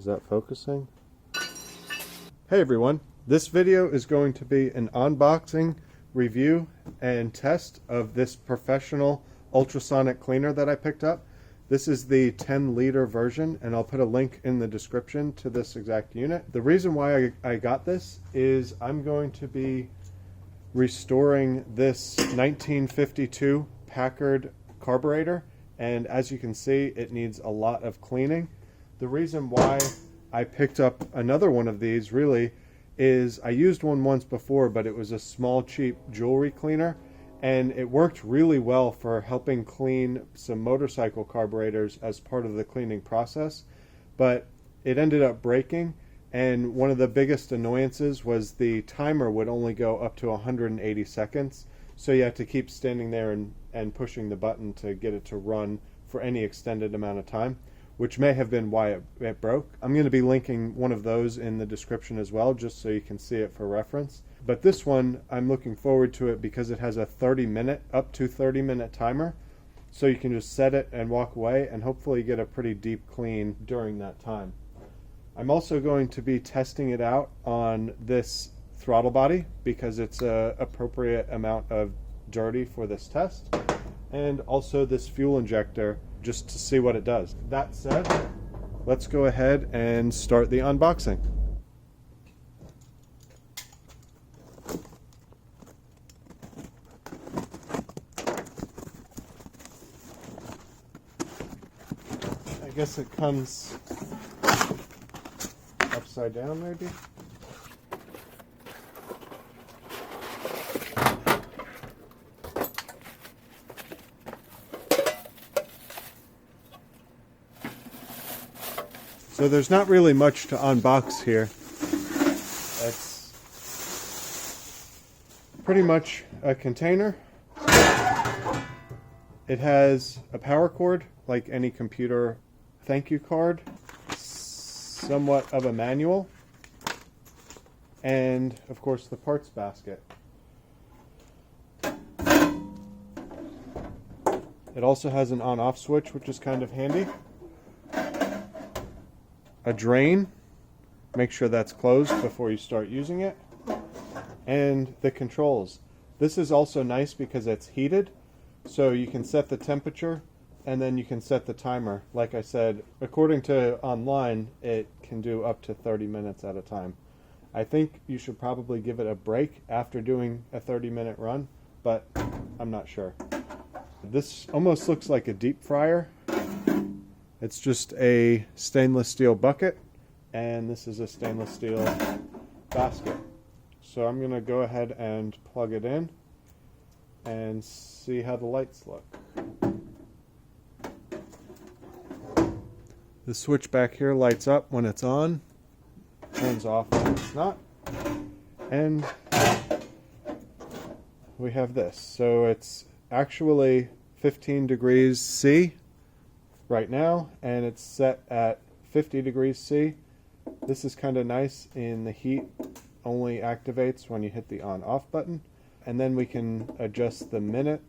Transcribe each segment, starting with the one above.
Is that focusing? Hey everyone, this video is going to be an unboxing, review, and test of this professional ultrasonic cleaner that I picked up. This is the 10-liter version, and I'll put a link in the description to this exact unit. The reason why I got this is I'm going to be restoring this 1952 Packard carburetor, and as you can see, it needs a lot of cleaning. The reason why I picked up another one of these really is I used one once before, but it was a small cheap jewelry cleaner, and it worked really well for helping clean some motorcycle carburetors as part of the cleaning process, but it ended up breaking, and one of the biggest annoyances was the timer would only go up to 180 seconds, so you had to keep standing there and pushing the button to get it to run for any extended amount of time, which may have been why it broke. I'm going to be linking one of those in the description as well, just so you can see it for reference. But this one, I'm looking forward to it because it has a up to 30 minute timer, so you can just set it and walk away and hopefully get a pretty deep clean during that time. I'm also going to be testing it out on this throttle body because it's an appropriate amount of dirty for this test, and also this fuel injector just to see what it does. That said, let's go ahead and start the unboxing. I guess it comes upside down maybe. So there's not really much to unbox here. It's pretty much a container. It has a power cord, like any computer thank you card, somewhat of a manual, and of course the parts basket. It also has an on-off switch, which is kind of handy. A drain, make sure that's closed before you start using it, and the controls. This is also nice because it's heated, so you can set the temperature and then you can set the timer. Like I said, according to online, it can do up to 30 minutes at a time. I think you should probably give it a break after doing a 30-minute run, but I'm not sure. This almost looks like a deep fryer. It's just a stainless steel bucket, and this is a stainless steel basket. So I'm going to go ahead and plug it in and see how the lights look. The switch back here lights up when it's on, turns off when it's not, and we have this. So it's actually 15 degrees C right now, and it's set at 50 degrees C. This is kind of nice. In the heat, only activates when you hit the on-off button, and then we can adjust the minute.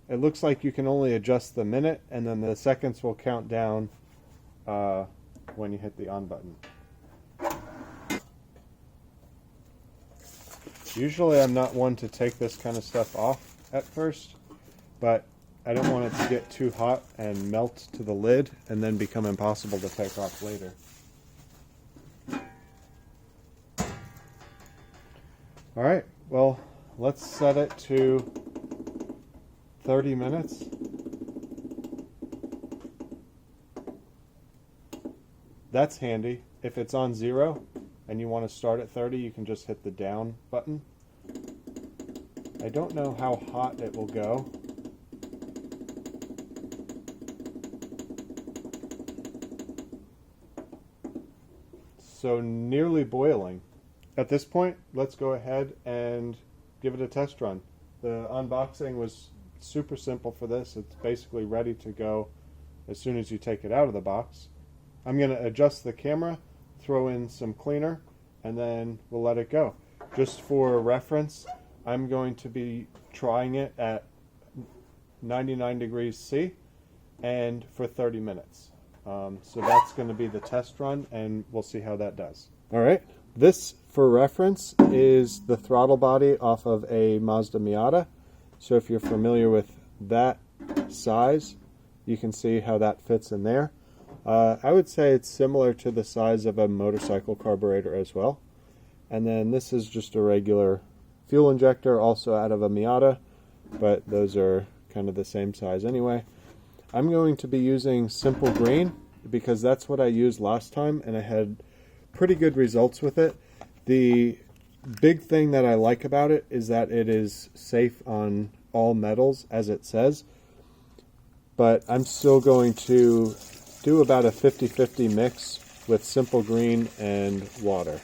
It looks like you can only adjust the minute, and then the seconds will count down when you hit the on button. Usually I'm not one to take this kind of stuff off at first, but I don't want it to get too hot and melt to the lid and then become impossible to take off later. Alright, well, let's set it to 30 minutes. That's handy. If it's on 0 and you want to start at 30, you can just hit the down button. I don't know how hot it will go. So nearly boiling. At this point, let's go ahead and give it a test run. The unboxing was super simple for this. It's basically ready to go as soon as you take it out of the box. I'm going to adjust the camera, throw in some cleaner, and then we'll let it go. Just for reference, I'm going to be trying it at 99 degrees C and for 30 minutes. So that's going to be the test run, and we'll see how that does. All right, this, for reference, is the throttle body off of a Mazda Miata. So if you're familiar with that size, you can see how that fits in there. I would say it's similar to the size of a motorcycle carburetor as well. And then this is just a regular fuel injector, also out of a Miata, but those are kind of the same size anyway. I'm going to be using Simple Green because that's what I used last time, and I had pretty good results with it. The big thing that I like about it is that it is safe on all metals, as it says, but I'm still going to do about a 50-50 mix with Simple Green and water.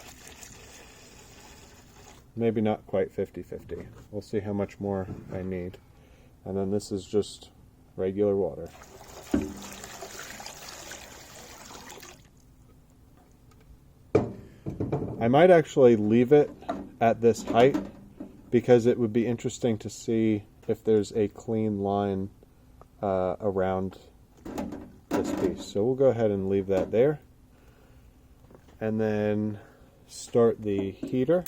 Maybe not quite 50-50. We'll see how much more I need. And then this is just regular water. I might actually leave it at this height because it would be interesting to see if there's a clean line around this piece. So we'll go ahead and leave that there. And then start the heater.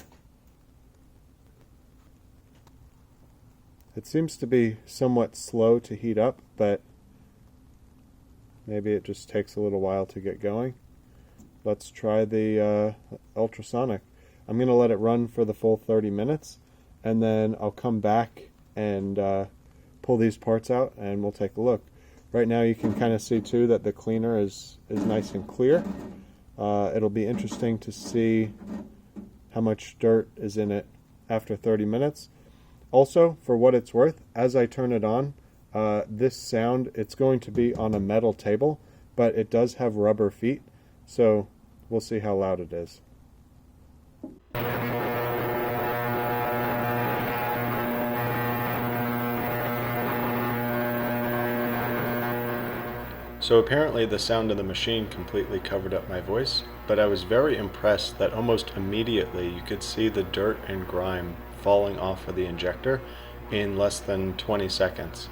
It seems to be somewhat slow to heat up, but maybe it just takes a little while to get going. Let's try the ultrasonic. I'm going to let it run for the full 30 minutes, and then I'll come back and pull these parts out, and we'll take a look. Right now you can kind of see too that the cleaner is nice and clear. It'll be interesting to see how much dirt is in it after 30 minutes. Also, for what it's worth, as I turn it on, this sound, it's going to be on a metal table, but it does have rubber feet, so we'll see how loud it is. So apparently the sound of the machine completely covered up my voice, but I was very impressed that almost immediately you could see the dirt and grime falling off of the injector in less than 20 seconds.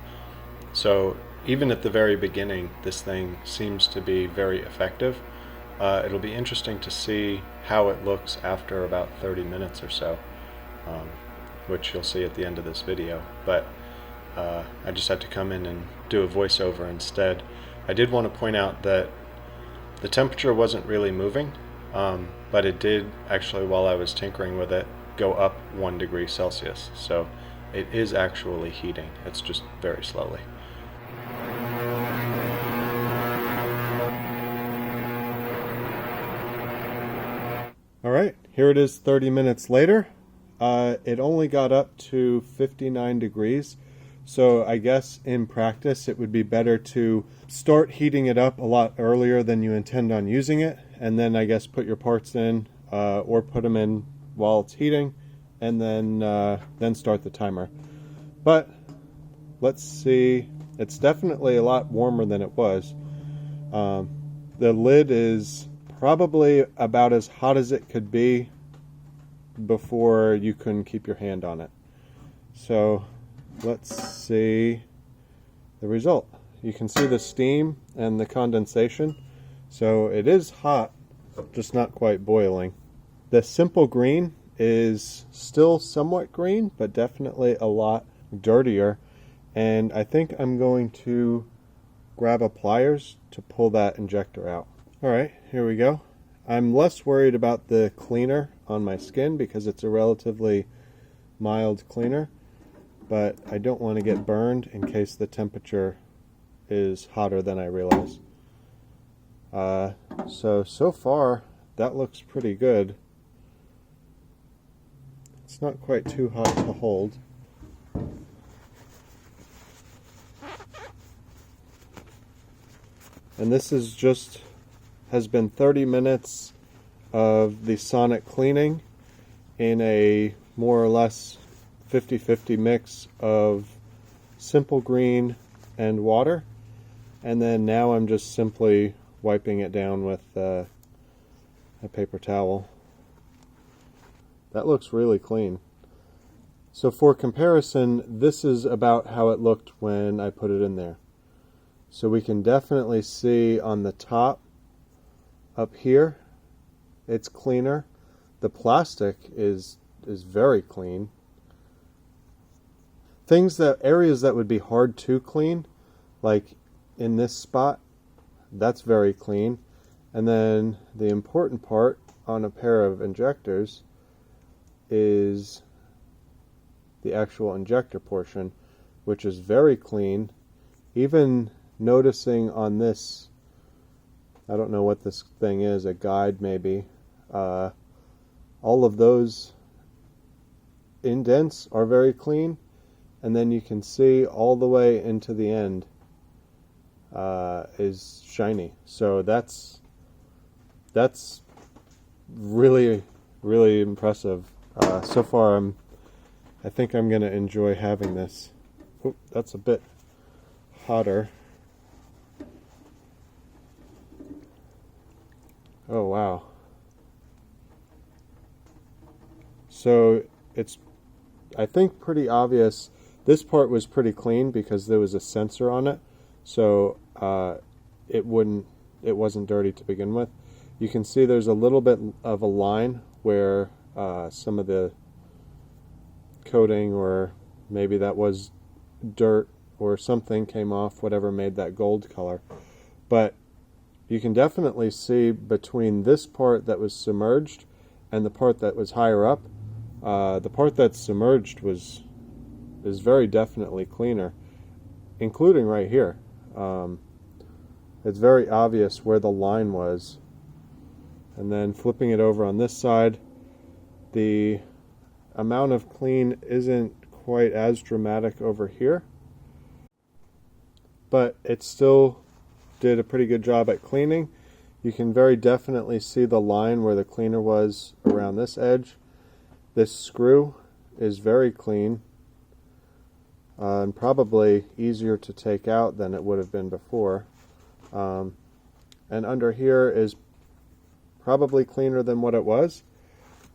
So even at the very beginning, this thing seems to be very effective. It'll be interesting to see how it looks after about 30 minutes or so, which you'll see at the end of this video. But I just had to come in and do a voiceover instead. I did want to point out that the temperature wasn't really moving, but it did actually, while I was tinkering with it, go up 1 degree Celsius. So it is actually heating. It's just very slowly. Alright, here it is 30 minutes later. It only got up to 59 degrees. So I guess in practice it would be better to start heating it up a lot earlier than you intend on using it, and then I guess put your parts in or put them in while it's heating, and then start the timer. But let's see, it's definitely a lot warmer than it was. The lid is probably about as hot as it could be before you couldn't keep your hand on it. So let's see the result. You can see the steam and the condensation. So it is hot, just not quite boiling. The Simple Green is still somewhat green, but definitely a lot dirtier. And I think I'm going to grab a pliers to pull that injector out. Alright, here we go. I'm less worried about the cleaner on my skin because it's a relatively mild cleaner, but I don't want to get burned in case the temperature is hotter than I realize. So far that looks pretty good. It's not quite too hot to hold. And this is just has been 30 minutes of the sonic cleaning in a more or less 50-50 mix of Simple Green and water, and then now I'm just simply wiping it down with a paper towel. That looks really clean. So for comparison, this is about how it looked when I put it in there. So we can definitely see on the top up here, it's cleaner. The plastic is very clean. Areas that would be hard to clean, like in this spot, that's very clean. And then the important part on a pair of injectors is the actual injector portion, which is very clean. Even noticing on this, I don't know what this thing is, a guide maybe, all of those indents are very clean, and then you can see all the way into the end is shiny. So that's really, really impressive. So far I think I'm going to enjoy having this. Oop, that's a bit hotter. Oh wow. So it's, I think, pretty obvious. This part was pretty clean because there was a sensor on it, so it wasn't dirty to begin with. You can see there's a little bit of a line where some of the coating, or maybe that was dirt or something, came off, whatever made that gold color. But you can definitely see between this part that was submerged and the part that was higher up, the part that's submerged is very definitely cleaner, including right here. It's very obvious where the line was. And then flipping it over on this side, the amount of clean isn't quite as dramatic over here, but it still did a pretty good job at cleaning. You can very definitely see the line where the cleaner was around this edge. This screw is very clean, and probably easier to take out than it would have been before. And under here is probably cleaner than what it was.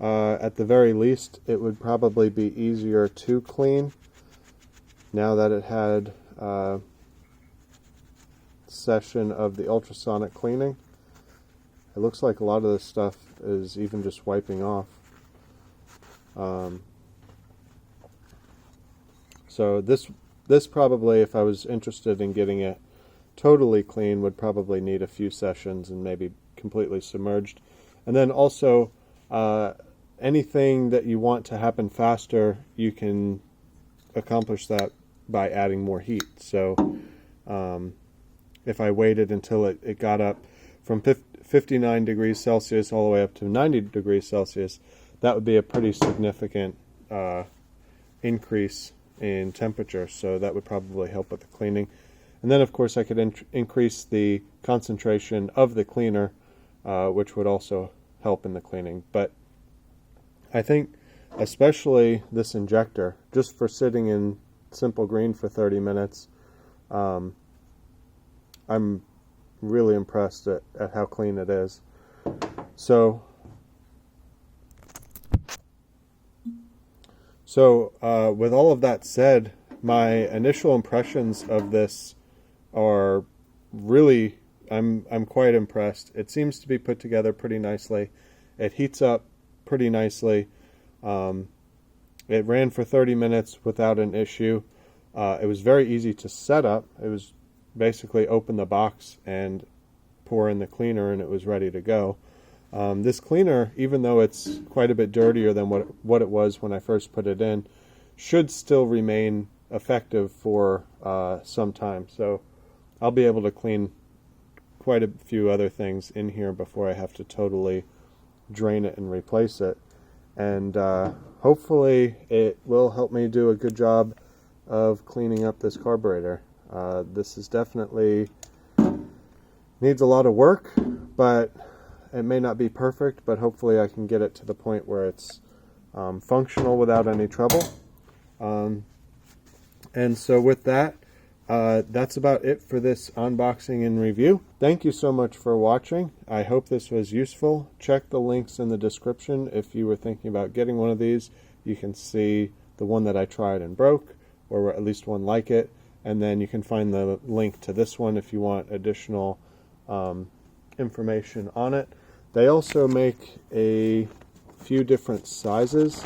At the very least, it would probably be easier to clean now that it had a session of the ultrasonic cleaning. It looks like a lot of this stuff is even just wiping off. So this probably, if I was interested in getting it totally clean, would probably need a few sessions and maybe completely submerged. And then also, anything that you want to happen faster, you can accomplish that by adding more heat. So if I waited until it got up from 59 degrees Celsius all the way up to 90 degrees Celsius, that would be a pretty significant increase in temperature. So that would probably help with the cleaning. And then, of course, I could increase the concentration of the cleaner, which would also help in the cleaning. But I think especially this injector, just for sitting in simple green for 30 minutes, I'm really impressed at how clean it is. So with all of that said, my initial impressions of this are really, I'm quite impressed. It seems to be put together pretty nicely. It heats up pretty nicely. It ran for 30 minutes without an issue. It was very easy to set up. It was basically open the box and pour in the cleaner and it was ready to go. This cleaner, even though it's quite a bit dirtier than what it was when I first put it in, should still remain effective for some time. So I'll be able to clean quite a few other things in here before I have to totally drain it and replace it. And hopefully it will help me do a good job of cleaning up this carburetor. This is definitely needs a lot of work, but it may not be perfect, but hopefully I can get it to the point where it's functional without any trouble. And so with that, that's about it for this unboxing and review. Thank you so much for watching. I hope this was useful. Check the links in the description if you were thinking about getting one of these. You can see the one that I tried and broke, or at least one like it, and then you can find the link to this one if you want additional information on it. They also make a few different sizes.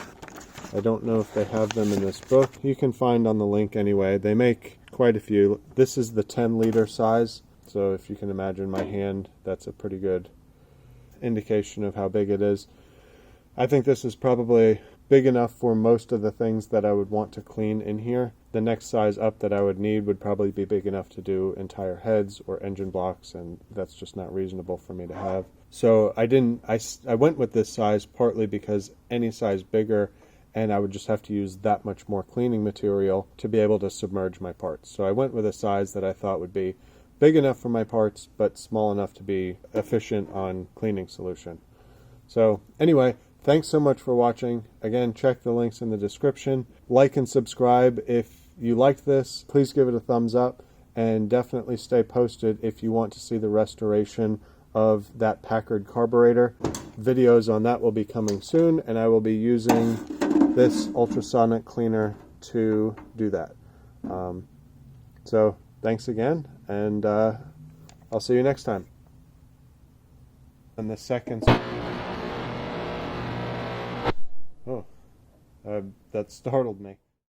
I don't know if they have them in this book. You can find on the link anyway. They make quite a few. This is the 10-liter size, so if you can imagine my hand, that's a pretty good indication of how big it is. I think this is probably big enough for most of the things that I would want to clean in here. The next size up that I would need would probably be big enough to do entire heads or engine blocks, and that's just not reasonable for me to have. So I went with this size partly because any size bigger and I would just have to use that much more cleaning material to be able to submerge my parts. So I went with a size that I thought would be big enough for my parts, but small enough to be efficient on cleaning solution. So anyway, thanks so much for watching. Again, check the links in the description. Like and subscribe if you liked this. Please give it a thumbs up, and definitely stay posted if you want to see the restoration of that Packard carburetor. Videos on that will be coming soon, and I will be using this ultrasonic cleaner to do that. So thanks again, and I'll see you next time. And the second... Oh, that startled me.